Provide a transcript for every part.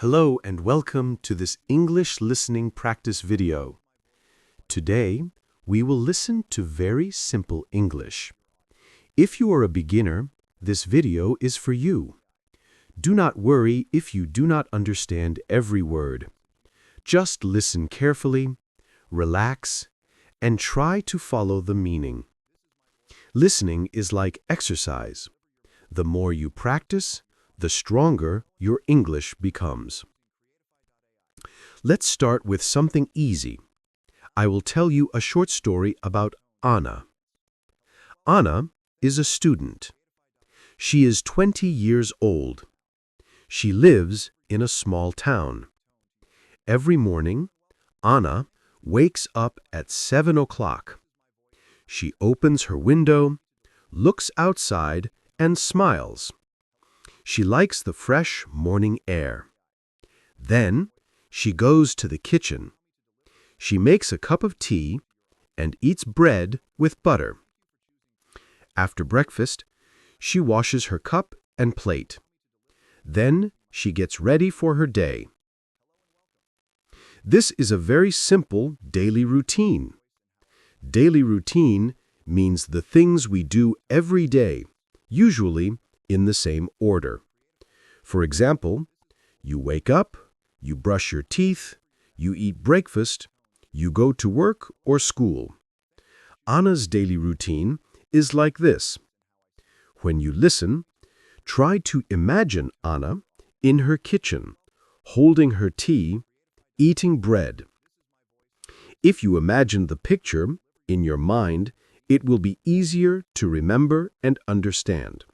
Hello and welcome to this English listening practice video. Today, we will listen to very simple English. If you are a beginner, this video is for you. Do not worry if you do not understand every word. Just listen carefully, relax, and try to follow the meaning. Listening is like exercise. The more you practice, the stronger your English becomes. Let's start with something easy. I will tell you a short story about Anna. Anna is a student. She is 20 years old. She lives in a small town. Every morning, Anna wakes up at 7 o'clock. She opens her window, looks outside, and smiles. She likes the fresh morning air. Then, she goes to the kitchen. She makes a cup of tea and eats bread with butter. After breakfast, she washes her cup and plate. Then, she gets ready for her day. This is a very simple daily routine. Daily routine means the things we do every day, usually in the same order. For example, you wake up, you brush your teeth, you eat breakfast, you go to work or school. Anna's daily routine is like this. When you listen, try to imagine Anna in her kitchen, holding her tea, eating bread. If you imagine the picture in your mind, it will be easier to remember and understand.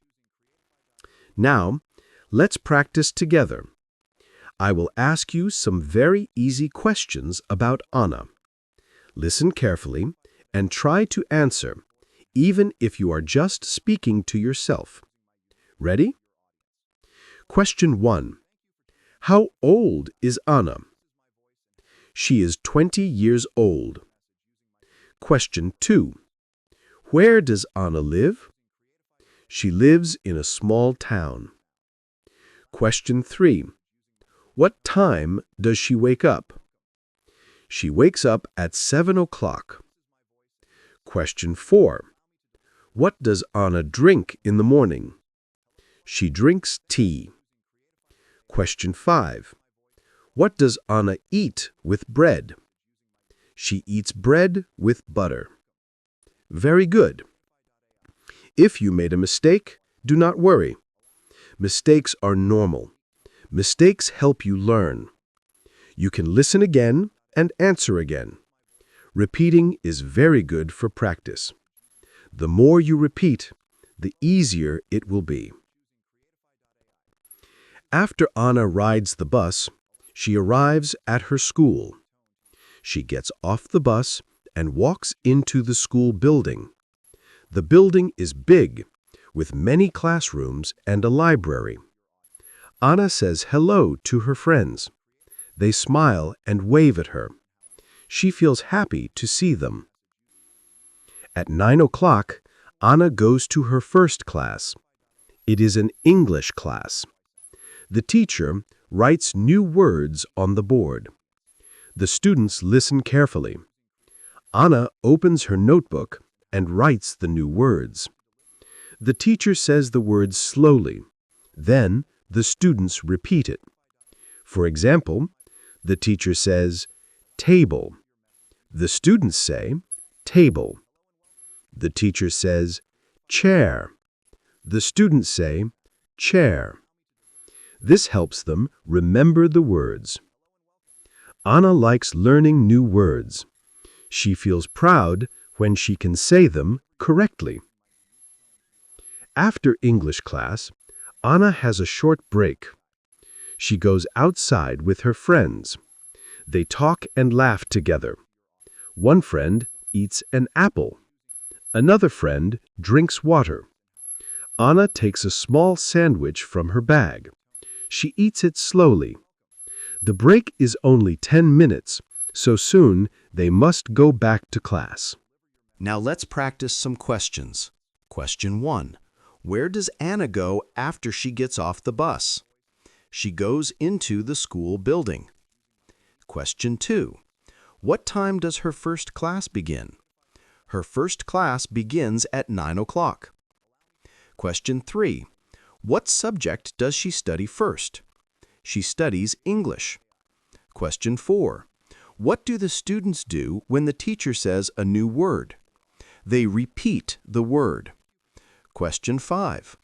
Now, let's practice together. I will ask you some very easy questions about Anna. Listen carefully and try to answer, even if you are just speaking to yourself. Ready? Question 1. How old is Anna? She is 20 years old. Question 2. Where does Anna live? She lives in a small town. Question 3. What time does she wake up? She wakes up at 7 o'clock. Question 4. What does Anna drink in the morning? She drinks tea. Question 5. What does Anna eat with bread? She eats bread with butter. Very good. If you made a mistake, do not worry. Mistakes are normal. Mistakes help you learn. You can listen again and answer again. Repeating is very good for practice. The more you repeat, the easier it will be. After Anna rides the bus, she arrives at her school. She gets off the bus and walks into the school building. The building is big, with many classrooms and a library. Anna says hello to her friends. They smile and wave at her. She feels happy to see them. At 9 o'clock, Anna goes to her first class. It is an English class. The teacher writes new words on the board. The students listen carefully. Anna opens her notebook and writes the new words. The teacher says the words slowly. Then the students repeat it. For example, the teacher says, table. The students say, table. The teacher says, chair. The students say, chair. This helps them remember the words. Anna likes learning new words. She feels proud when she can say them correctly. After English class, Anna has a short break. She goes outside with her friends. They talk and laugh together. One friend eats an apple. Another friend drinks water. Anna takes a small sandwich from her bag. She eats it slowly. The break is only 10 minutes, so soon they must go back to class. Now let's practice some questions. Question 1. Where does Anna go after she gets off the bus? She goes into the school building. Question 2. What time does her first class begin? Her first class begins at 9 o'clock. Question 3. What subject does she study first? She studies English. Question 4. What do the students do when the teacher says a new word? They repeat the word. Question 5.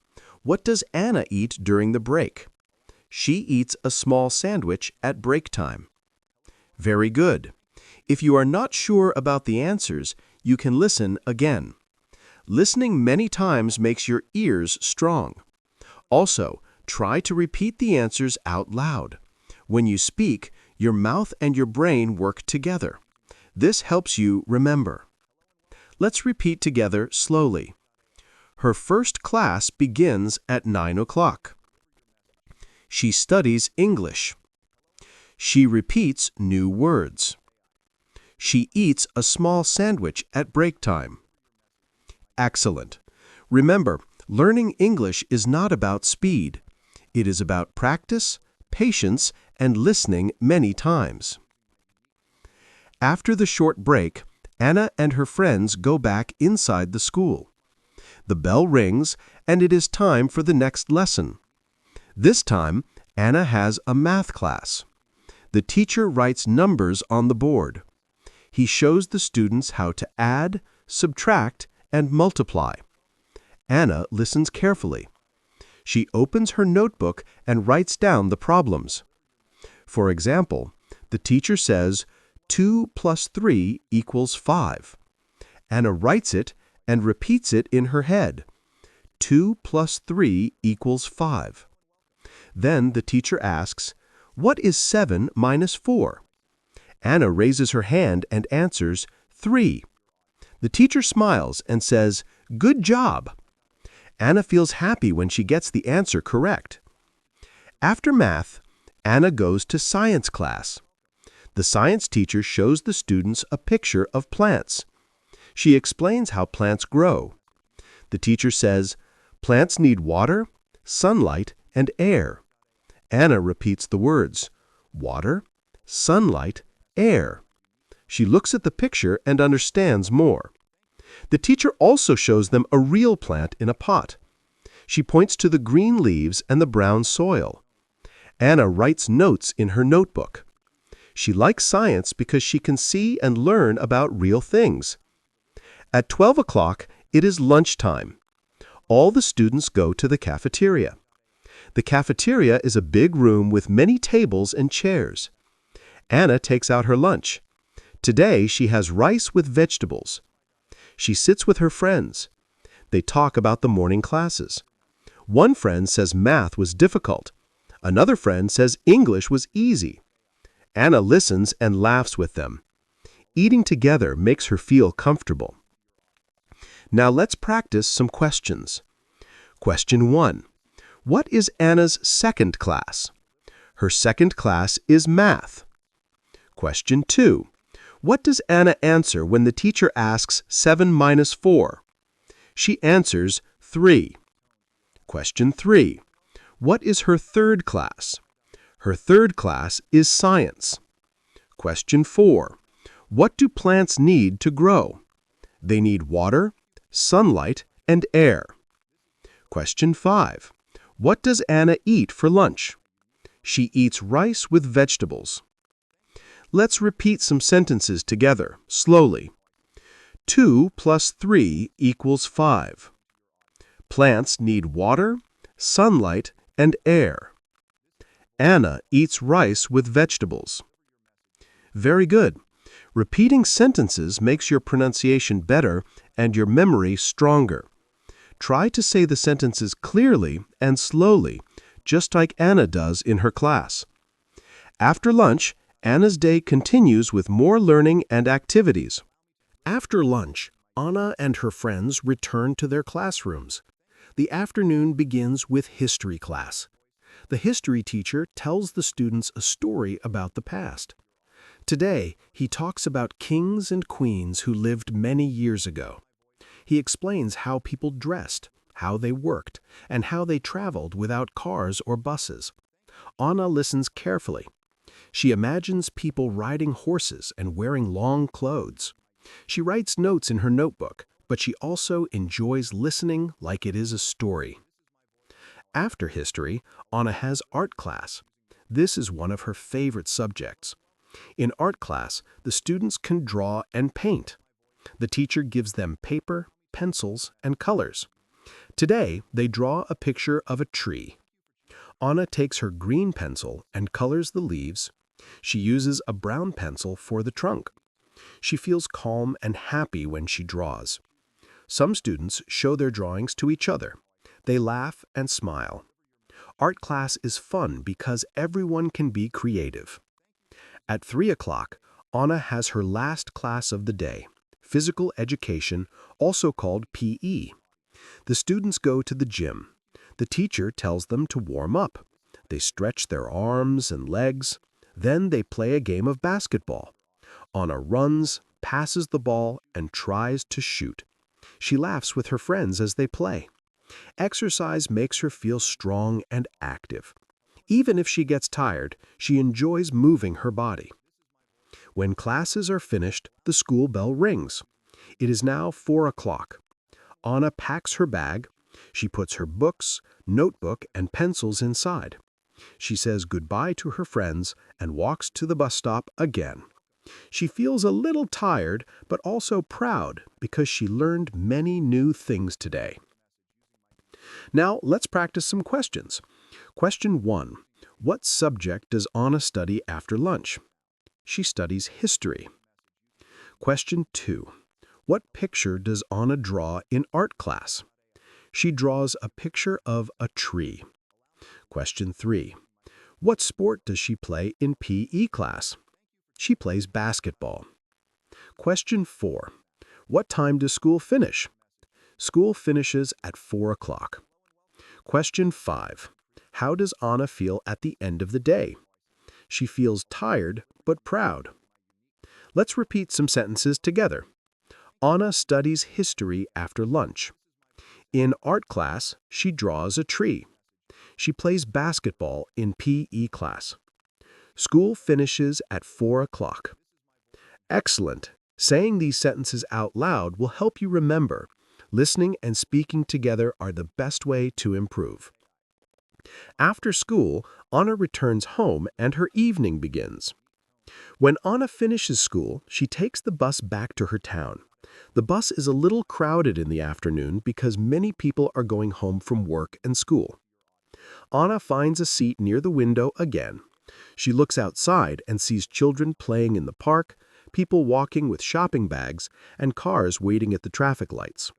What does Anna eat during the break? She eats a small sandwich at break time. Very good. If you are not sure about the answers, you can listen again. Listening many times makes your ears strong. Also, try to repeat the answers out loud. When you speak, your mouth and your brain work together. This helps you remember. Let's repeat together slowly. Her first class begins at 9 o'clock. She studies English. She repeats new words. She eats a small sandwich at break time. Excellent. Remember, learning English is not about speed. It is about practice, patience, and listening many times. After the short break, Anna and her friends go back inside the school. The bell rings, and it is time for the next lesson. This time, Anna has a math class. The teacher writes numbers on the board. He shows the students how to add, subtract, and multiply. Anna listens carefully. She opens her notebook and writes down the problems. For example, the teacher says 2 plus 3 equals 5. Anna writes it and repeats it in her head. 2 plus 3 equals 5. Then the teacher asks, "What is 7 minus 4? Anna raises her hand and answers 3. The teacher smiles and says, "Good job." Anna feels happy when she gets the answer correct. After math, Anna goes to science class. The science teacher shows the students a picture of plants. She explains how plants grow. The teacher says, "Plants need water, sunlight, and air." Anna repeats the words, water, sunlight, air. She looks at the picture and understands more. The teacher also shows them a real plant in a pot. She points to the green leaves and the brown soil. Anna writes notes in her notebook. She likes science because she can see and learn about real things. At 12 o'clock, it is lunchtime. All the students go to the cafeteria. The cafeteria is a big room with many tables and chairs. Anna takes out her lunch. Today, she has rice with vegetables. She sits with her friends. They talk about the morning classes. One friend says math was difficult. Another friend says English was easy. Anna listens and laughs with them. Eating together makes her feel comfortable. Now let's practice some questions. Question 1. What is Anna's second class? Her second class is math. Question 2. What does Anna answer when the teacher asks 7 minus 4? She answers 3. Question 3. What is her third class? Her third class is science. Question 4. What do plants need to grow? They need water, sunlight, and air. Question 5. What does Anna eat for lunch? She eats rice with vegetables. Let's repeat some sentences together, slowly. 2 plus 3 equals 5. Plants need water, sunlight, and air. Anna eats rice with vegetables. Very good. Repeating sentences makes your pronunciation better and your memory stronger. Try to say the sentences clearly and slowly, just like Anna does in her class. After lunch, Anna's day continues with more learning and activities. After lunch, Anna and her friends return to their classrooms. The afternoon begins with history class. The history teacher tells the students a story about the past. Today, he talks about kings and queens who lived many years ago. He explains how people dressed, how they worked, and how they traveled without cars or buses. Anna listens carefully. She imagines people riding horses and wearing long clothes. She writes notes in her notebook, but she also enjoys listening like it is a story. After history, Anna has art class. This is one of her favorite subjects. In art class, the students can draw and paint. The teacher gives them paper, pencils, and colors. Today, they draw a picture of a tree. Anna takes her green pencil and colors the leaves. She uses a brown pencil for the trunk. She feels calm and happy when she draws. Some students show their drawings to each other. They laugh and smile. Art class is fun because everyone can be creative. At 3 o'clock, Anna has her last class of the day, physical education, also called PE. The students go to the gym. The teacher tells them to warm up. They stretch their arms and legs. Then they play a game of basketball. Anna runs, passes the ball, and tries to shoot. She laughs with her friends as they play. Exercise makes her feel strong and active. Even if she gets tired, she enjoys moving her body. When classes are finished, the school bell rings. It is now 4 o'clock. Anna packs her bag. She puts her books, notebook, and pencils inside. She says goodbye to her friends and walks to the bus stop again. She feels a little tired, but also proud because she learned many new things today. Now, let's practice some questions. Question 1. What subject does Anna study after lunch? She studies history. Question 2. What picture does Anna draw in art class? She draws a picture of a tree. Question 3. What sport does she play in PE class? She plays basketball. Question 4. What time does school finish? School finishes at 4 o'clock. Question 5. How does Anna feel at the end of the day? She feels tired but proud. Let's repeat some sentences together. Anna studies history after lunch. In art class, she draws a tree. She plays basketball in PE class. School finishes at 4 o'clock. Excellent! Saying these sentences out loud will help you remember. Listening and speaking together are the best way to improve. After school, Anna returns home and her evening begins. When Anna finishes school, she takes the bus back to her town. The bus is a little crowded in the afternoon because many people are going home from work and school. Anna finds a seat near the window again. She looks outside and sees children playing in the park, people walking with shopping bags, and cars waiting at the traffic lights.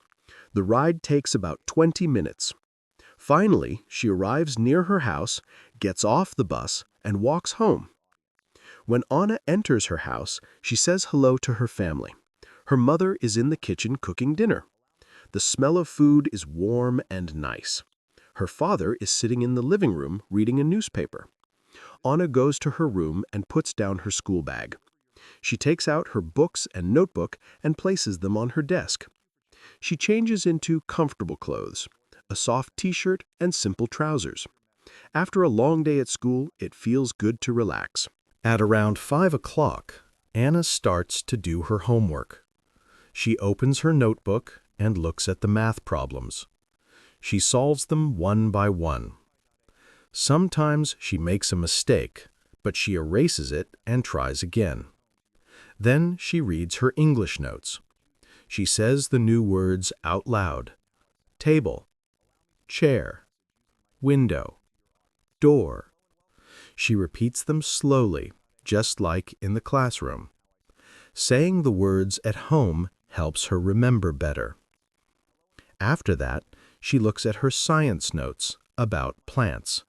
The ride takes about 20 minutes. Finally, she arrives near her house, gets off the bus, and walks home. When Anna enters her house, she says hello to her family. Her mother is in the kitchen cooking dinner. The smell of food is warm and nice. Her father is sitting in the living room reading a newspaper. Anna goes to her room and puts down her school bag. She takes out her books and notebook and places them on her desk. She changes into comfortable clothes, a soft t-shirt and simple trousers. After a long day at school, it feels good to relax. At around 5 o'clock, Anna starts to do her homework. She opens her notebook and looks at the math problems. She solves them one by one. Sometimes she makes a mistake, but she erases it and tries again. Then she reads her English notes. She says the new words out loud: table, chair, window, door. She repeats them slowly, just like in the classroom. Saying the words at home helps her remember better. After that, she looks at her science notes about plants.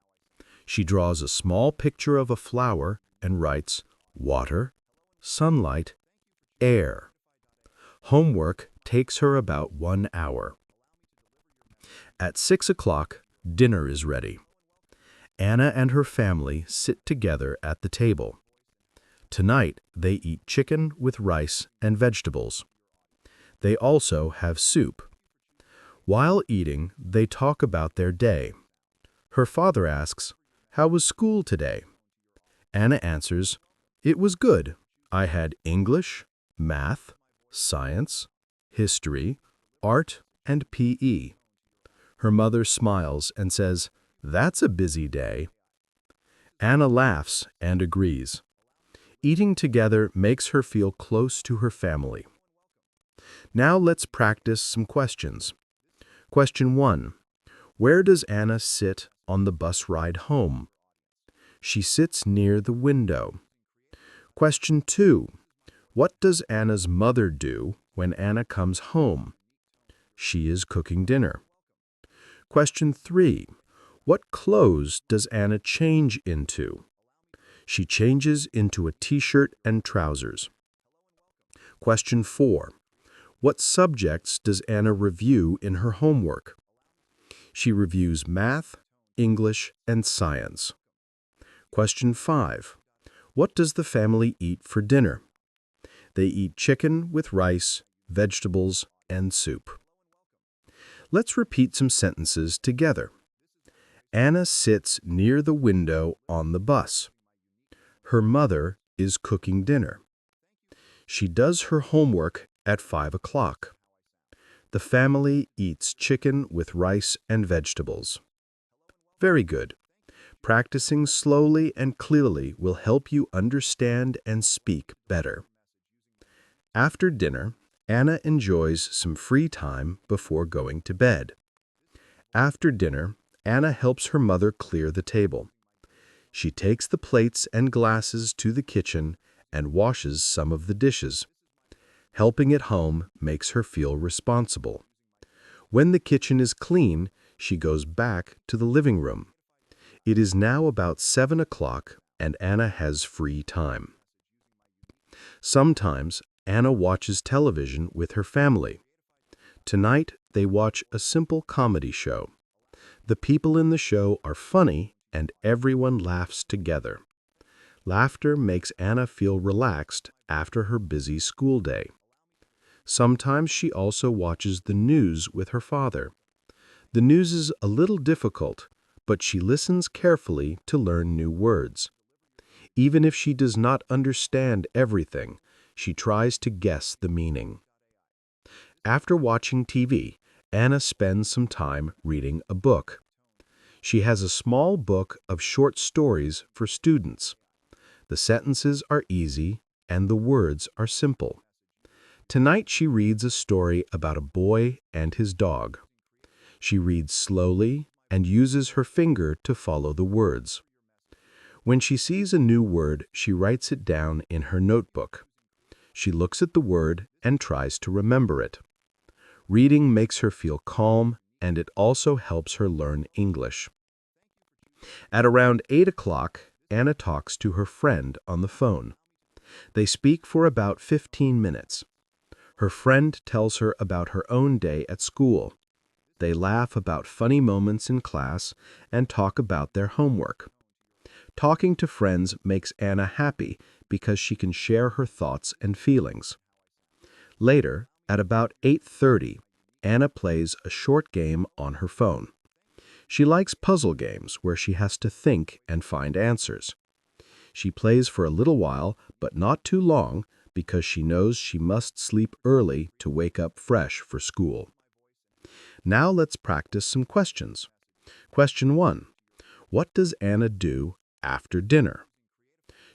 She draws a small picture of a flower and writes water, sunlight, air. Homework takes her about 1 hour. At 6 o'clock, dinner is ready. Anna and her family sit together at the table. Tonight, they eat chicken with rice and vegetables. They also have soup. While eating, they talk about their day. Her father asks, How was school today? Anna answers, "It was good. I had English, math, science, history, art, and PE." Her mother smiles and says, "That's a busy day." Anna laughs and agrees. Eating together makes her feel close to her family. Now let's practice some questions. Question 1. Where does Anna sit on the bus ride home? She sits near the window. Question 2. What does Anna's mother do when Anna comes home? She is cooking dinner. Question 3. What clothes does Anna change into? She changes into a t-shirt and trousers. Question 4. What subjects does Anna review in her homework? She reviews math, English, and science. Question 5. What does the family eat for dinner? They eat chicken with rice, vegetables, and soup. Let's repeat some sentences together. Anna sits near the window on the bus. Her mother is cooking dinner. She does her homework at 5 o'clock. The family eats chicken with rice and vegetables. Very good. Practicing slowly and clearly will help you understand and speak better. After dinner, Anna enjoys some free time before going to bed. After dinner, Anna helps her mother clear the table. She takes the plates and glasses to the kitchen and washes some of the dishes. Helping at home makes her feel responsible. When the kitchen is clean, she goes back to the living room. It is now about 7 o'clock and Anna has free time. Sometimes Anna watches television with her family. Tonight they watch a simple comedy show. The people in the show are funny and everyone laughs together. Laughter makes Anna feel relaxed after her busy school day. Sometimes she also watches the news with her father. The news is a little difficult, but she listens carefully to learn new words. Even if she does not understand everything, she tries to guess the meaning. After watching TV, Anna spends some time reading a book. She has a small book of short stories for students. The sentences are easy and the words are simple. Tonight she reads a story about a boy and his dog. She reads slowly and uses her finger to follow the words. When she sees a new word, she writes it down in her notebook. She looks at the word and tries to remember it. Reading makes her feel calm, and it also helps her learn English. At around 8 o'clock, Anna talks to her friend on the phone. They speak for about 15 minutes. Her friend tells her about her own day at school. They laugh about funny moments in class and talk about their homework. Talking to friends makes Anna happy because she can share her thoughts and feelings. Later, at about 8:30, Anna plays a short game on her phone. She likes puzzle games where she has to think and find answers. She plays for a little while, but not too long, because she knows she must sleep early to wake up fresh for school. Now let's practice some questions. Question 1. What does Anna do after dinner?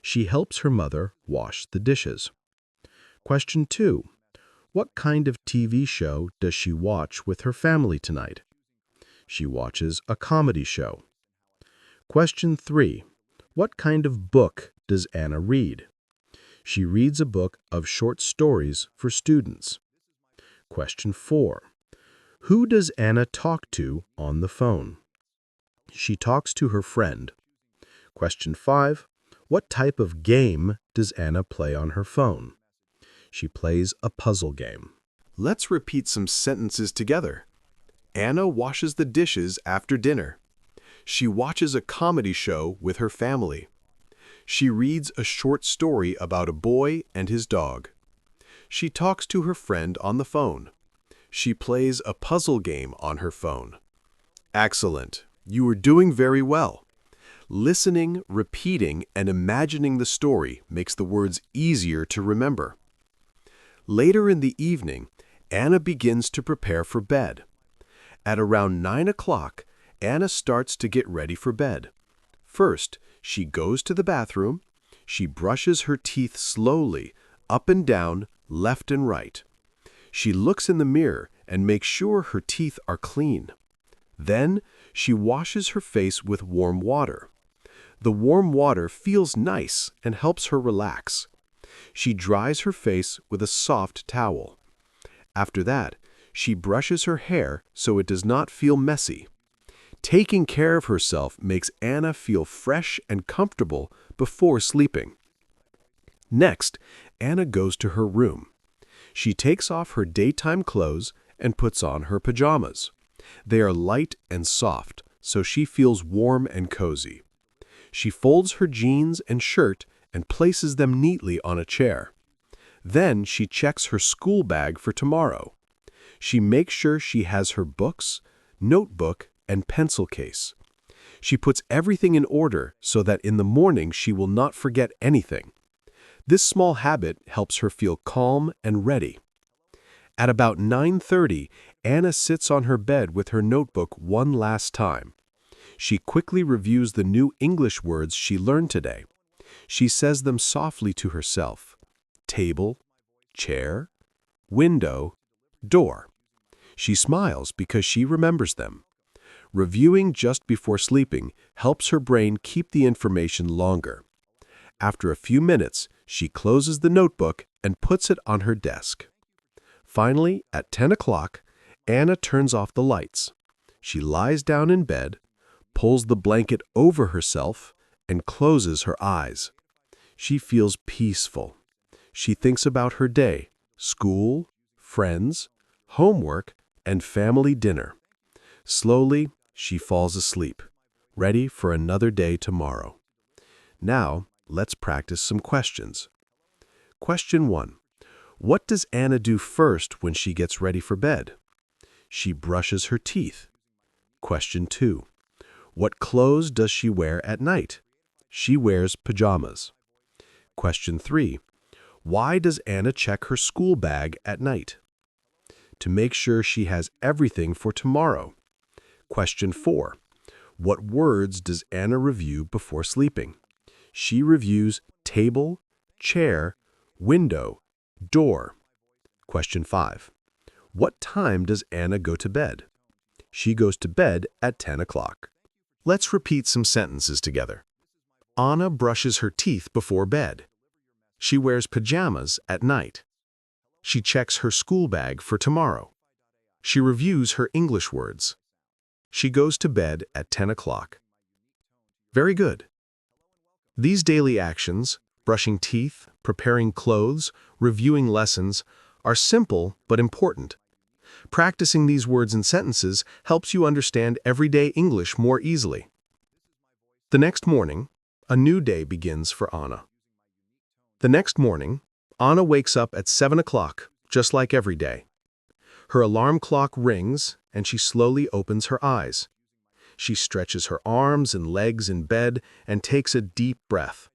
She helps her mother wash the dishes. Question 2. What kind of TV show does she watch with her family tonight? She watches a comedy show. Question 3. What kind of book does Anna read? She reads a book of short stories for students. Question 4. Who does Anna talk to on the phone? She talks to her friend. Question 5. What type of game does Anna play on her phone? She plays a puzzle game. Let's repeat some sentences together. Anna washes the dishes after dinner. She watches a comedy show with her family. She reads a short story about a boy and his dog. She talks to her friend on the phone. She plays a puzzle game on her phone. Excellent. You are doing very well. Listening, repeating, and imagining the story makes the words easier to remember. Later in the evening, Anna begins to prepare for bed. At around 9 o'clock, Anna starts to get ready for bed. First, she goes to the bathroom. She brushes her teeth slowly, up and down, left and right. She looks in the mirror and makes sure her teeth are clean. Then, she washes her face with warm water. The warm water feels nice and helps her relax. She dries her face with a soft towel. After that, she brushes her hair so it does not feel messy. Taking care of herself makes Anna feel fresh and comfortable before sleeping. Next, Anna goes to her room. She takes off her daytime clothes and puts on her pajamas. They are light and soft, so she feels warm and cozy. She folds her jeans and shirt and places them neatly on a chair. Then she checks her school bag for tomorrow. She makes sure she has her books, notebook, and pencil case. She puts everything in order so that in the morning she will not forget anything. This small habit helps her feel calm and ready. At about 9:30, Anna sits on her bed with her notebook one last time. She quickly reviews the new English words she learned today. She says them softly to herself: table, chair, window, door. She smiles because she remembers them. Reviewing just before sleeping helps her brain keep the information longer. After a few minutes, she closes the notebook and puts it on her desk. Finally, at 10 o'clock, Anna turns off the lights. She lies down in bed, pulls the blanket over herself, and closes her eyes. She feels peaceful. She thinks about her day, school, friends, homework, and family dinner. Slowly, she falls asleep, ready for another day tomorrow. Now, let's practice some questions. Question 1. What does Anna do first when she gets ready for bed? She brushes her teeth. Question 2. What clothes does she wear at night? She wears pajamas. Question 3. Why does Anna check her school bag at night? To make sure she has everything for tomorrow. Question 4. What words does Anna review before sleeping? She reviews table, chair, window, door. Question 5. What time does Anna go to bed? She goes to bed at 10 o'clock. Let's repeat some sentences together. Anna brushes her teeth before bed. She wears pajamas at night. She checks her school bag for tomorrow. She reviews her English words. She goes to bed at 10 o'clock. Very good. These daily actions, brushing teeth, preparing clothes, reviewing lessons, are simple but important. Practicing these words and sentences helps you understand everyday English more easily. The next morning, a new day begins for Anna. The next morning, Anna wakes up at 7 o'clock, just like every day. Her alarm clock rings, and she slowly opens her eyes. She stretches her arms and legs in bed and takes a deep breath.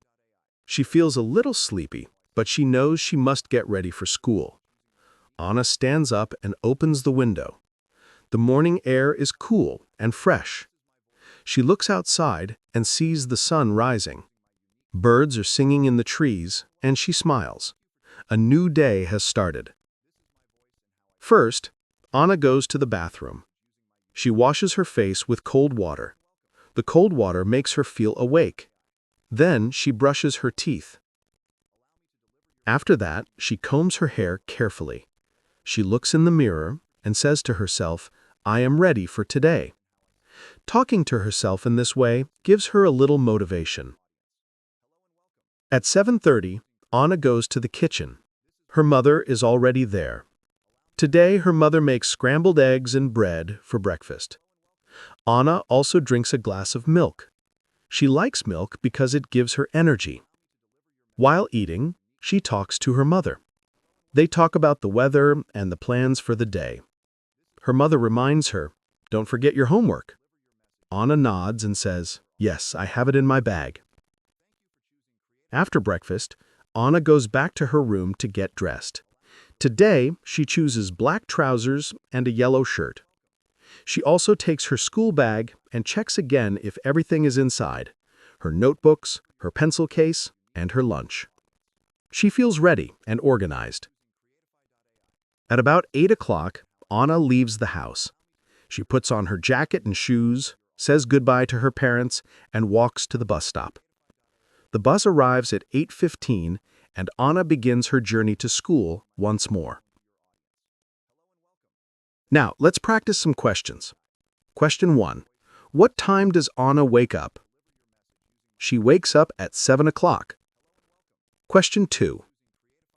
She feels a little sleepy, but she knows she must get ready for school. Anna stands up and opens the window. The morning air is cool and fresh. She looks outside and sees the sun rising. Birds are singing in the trees, and she smiles. A new day has started. First, Anna goes to the bathroom. She washes her face with cold water. The cold water makes her feel awake. Then she brushes her teeth. After that, she combs her hair carefully. She looks in the mirror and says to herself, "I am ready for today." Talking to herself in this way gives her a little motivation. At 7:30, Anna goes to the kitchen. Her mother is already there. Today, her mother makes scrambled eggs and bread for breakfast. Anna also drinks a glass of milk. She likes milk because it gives her energy. While eating, she talks to her mother. They talk about the weather and the plans for the day. Her mother reminds her, "Don't forget your homework." Anna nods and says, Yes, I have it in my bag. After breakfast, Anna goes back to her room to get dressed. Today, she chooses black trousers and a yellow shirt. She also takes her school bag and checks again if everything is inside: her notebooks, her pencil case, and her lunch. She feels ready and organized. At about 8 o'clock, Anna leaves the house. She puts on her jacket and shoes, says goodbye to her parents, and walks to the bus stop. The bus arrives at 8:15, and Anna begins her journey to school once more. Now, let's practice some questions. Question 1. What time does Anna wake up? She wakes up at 7 o'clock. Question 2.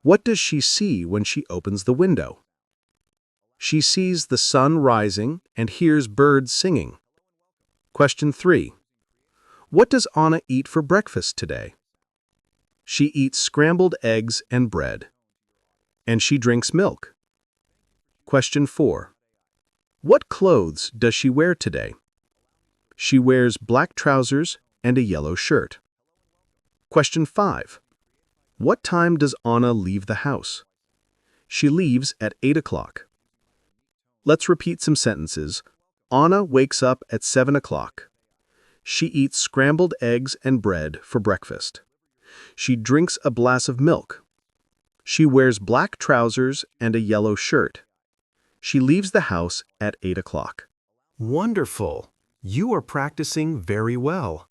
What does she see when she opens the window? She sees the sun rising and hears birds singing. Question 3. What does Anna eat for breakfast today? She eats scrambled eggs and bread. And she drinks milk. Question 4. What clothes does she wear today? She wears black trousers and a yellow shirt. Question 5. What time does Anna leave the house? She leaves at 8 o'clock. Let's repeat some sentences. Anna wakes up at 7 o'clock. She eats scrambled eggs and bread for breakfast. She drinks a glass of milk. She wears black trousers and a yellow shirt. She leaves the house at 8 o'clock. Wonderful! You are practicing very well.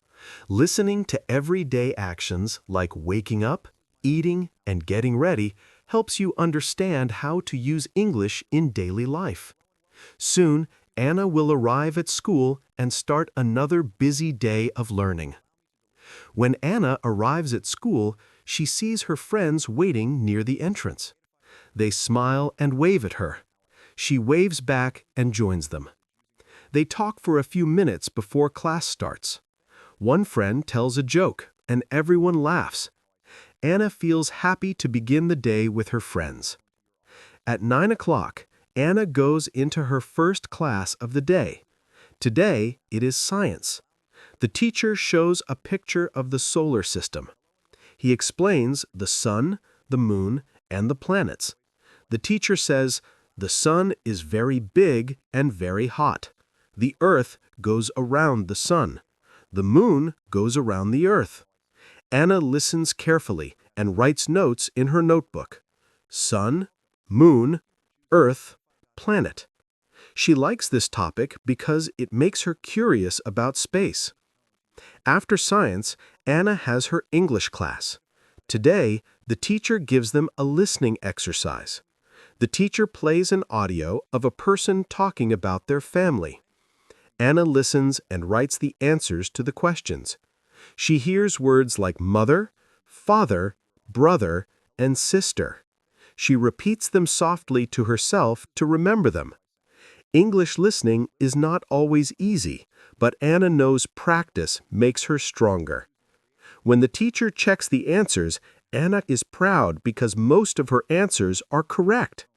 Listening to everyday actions like waking up, eating, and getting ready helps you understand how to use English in daily life. Soon, Anna will arrive at school and start another busy day of learning. When Anna arrives at school, she sees her friends waiting near the entrance. They smile and wave at her. She waves back and joins them. They talk for a few minutes before class starts. One friend tells a joke, and everyone laughs. Anna feels happy to begin the day with her friends. At 9 o'clock, Anna goes into her first class of the day. Today, it is science. The teacher shows a picture of the solar system. He explains the sun, the moon, and the planets. The teacher says, "The sun is very big and very hot. The earth goes around the sun. The moon goes around the earth." Anna listens carefully and writes notes in her notebook. Sun, moon, earth, planet. She likes this topic because it makes her curious about space. After science, Anna has her English class. Today, the teacher gives them a listening exercise. The teacher plays an audio of a person talking about their family. Anna listens and writes the answers to the questions. She hears words like mother, father, brother, and sister. She repeats them softly to herself to remember them. English listening is not always easy, but Anna knows practice makes her stronger. When the teacher checks the answers, Anna is proud because most of her answers are correct.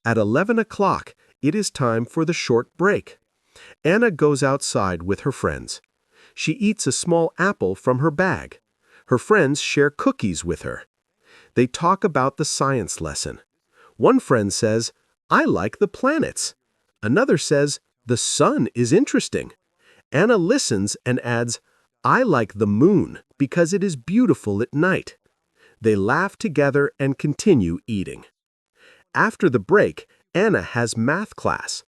At 11 o'clock, it is time for the short break. Anna goes outside with her friends. She eats a small apple from her bag. Her friends share cookies with her. They talk about the science lesson. One friend says, "I like the planets." Another says, "The sun is interesting." Anna listens and adds, "I like the moon because it is beautiful at night." They laugh together and continue eating. After the break, Anna has math class.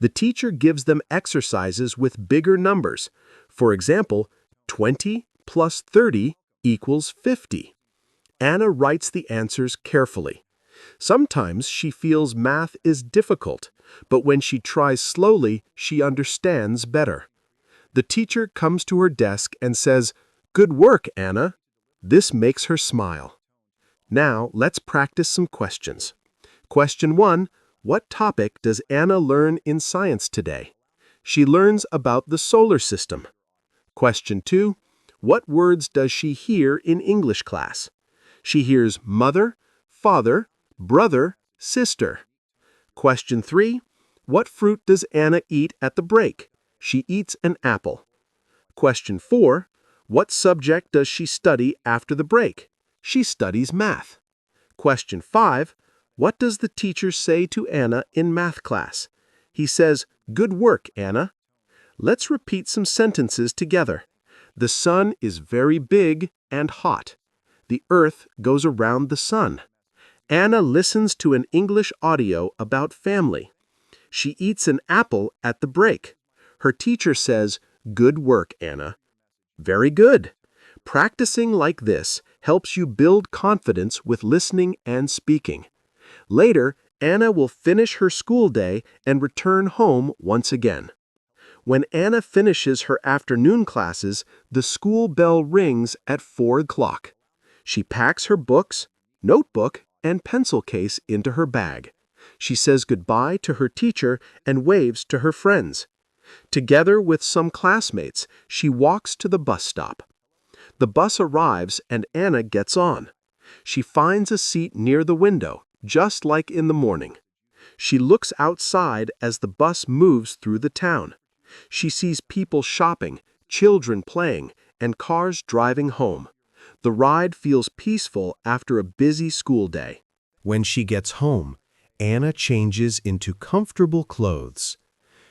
The teacher gives them exercises with bigger numbers. For example, 20 plus 30 equals 50. Anna writes the answers carefully. Sometimes she feels math is difficult, but when she tries slowly, she understands better. The teacher comes to her desk and says, "Good work, Anna." This makes her smile. Now, let's practice some questions. Question 1. What topic does Anna learn in science today? She learns about the solar system. Question 2. What words does she hear in English class? She hears mother, father, brother, sister. Question 3. What fruit does Anna eat at the break? She eats an apple. Question 4. What subject does she study after the break? She studies math. Question 5. What does the teacher say to Anna in math class? He says, "Good work, Anna." Let's repeat some sentences together. The sun is very big and hot. The earth goes around the sun. Anna listens to an English audio about family. She eats an apple at the break. Her teacher says, "Good work, Anna." Very good. Practicing like this helps you build confidence with listening and speaking. Later, Anna will finish her school day and return home once again. When Anna finishes her afternoon classes, the school bell rings at 4 o'clock. She packs her books, notebook, and pencil case into her bag. She says goodbye to her teacher and waves to her friends. Together with some classmates, she walks to the bus stop. The bus arrives and Anna gets on. She finds a seat near the window, just like in the morning. She looks outside as the bus moves through the town. She sees people shopping, children playing, and cars driving home. The ride feels peaceful after a busy school day. When she gets home, Anna changes into comfortable clothes.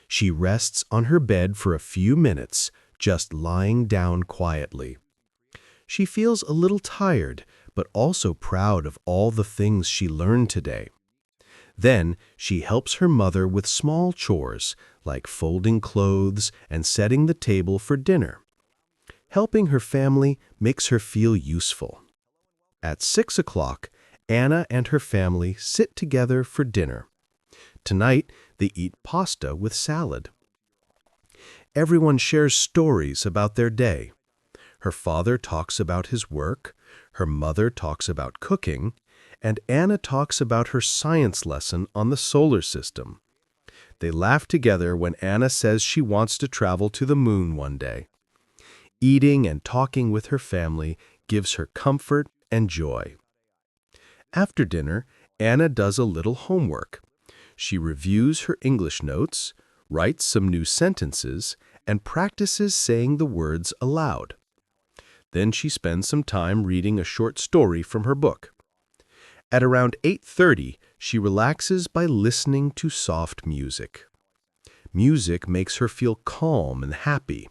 She rests on her bed for a few minutes, just lying down quietly. She feels a little tired, but also proud of all the things she learned today. Then she helps her mother with small chores, like folding clothes and setting the table for dinner. Helping her family makes her feel useful. At 6 o'clock, Anna and her family sit together for dinner. Tonight, they eat pasta with salad. Everyone shares stories about their day. Her father talks about his work, her mother talks about cooking, and Anna talks about her science lesson on the solar system. They laugh together when Anna says she wants to travel to the moon one day. Eating and talking with her family gives her comfort and joy. After dinner, Anna does a little homework. She reviews her English notes, writes some new sentences, and practices saying the words aloud. Then she spends some time reading a short story from her book. At around 8:30, she relaxes by listening to soft music. Music makes her feel calm and happy.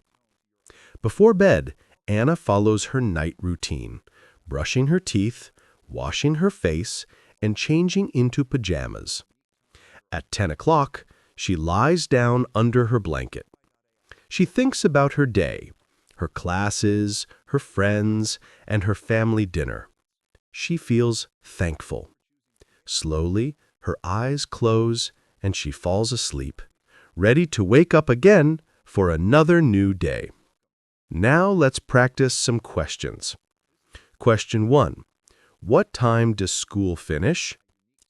Before bed, Anna follows her night routine, brushing her teeth, washing her face, and changing into pajamas. At 10 o'clock, she lies down under her blanket. She thinks about her day, her classes, her friends, and her family dinner. She feels thankful. Slowly, her eyes close and she falls asleep, ready to wake up again for another new day. Now let's practice some questions. Question 1. What time does school finish?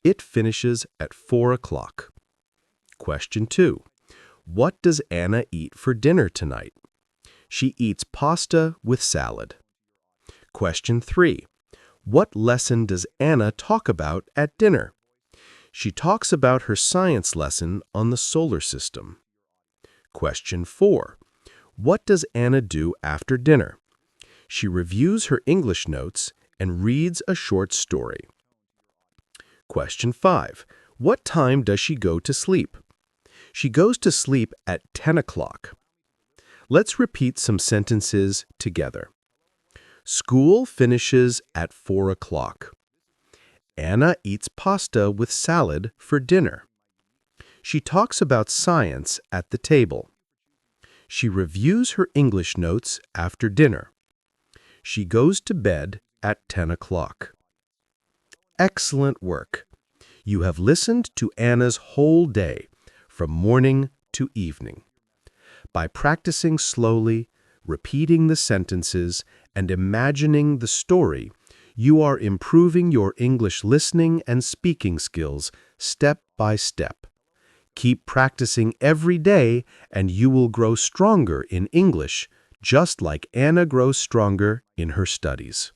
It finishes at 4 o'clock. Question 2. What does Anna eat for dinner tonight? She eats pasta with salad. Question 3. What lesson does Anna talk about at dinner? She talks about her science lesson on the solar system. Question 4. What does Anna do after dinner? She reviews her English notes and reads a short story. Question 5. What time does she go to sleep? She goes to sleep at 10 o'clock. Let's repeat some sentences together. School finishes at 4 o'clock. Anna eats pasta with salad for dinner. She talks about science at the table. She reviews her English notes after dinner. She goes to bed at 10 o'clock. Excellent work! You have listened to Anna's whole day, from morning to evening. By practicing slowly, repeating the sentences, and imagining the story, you are improving your English listening and speaking skills step by step. Keep practicing every day and you will grow stronger in English, just like Anna grows stronger in her studies.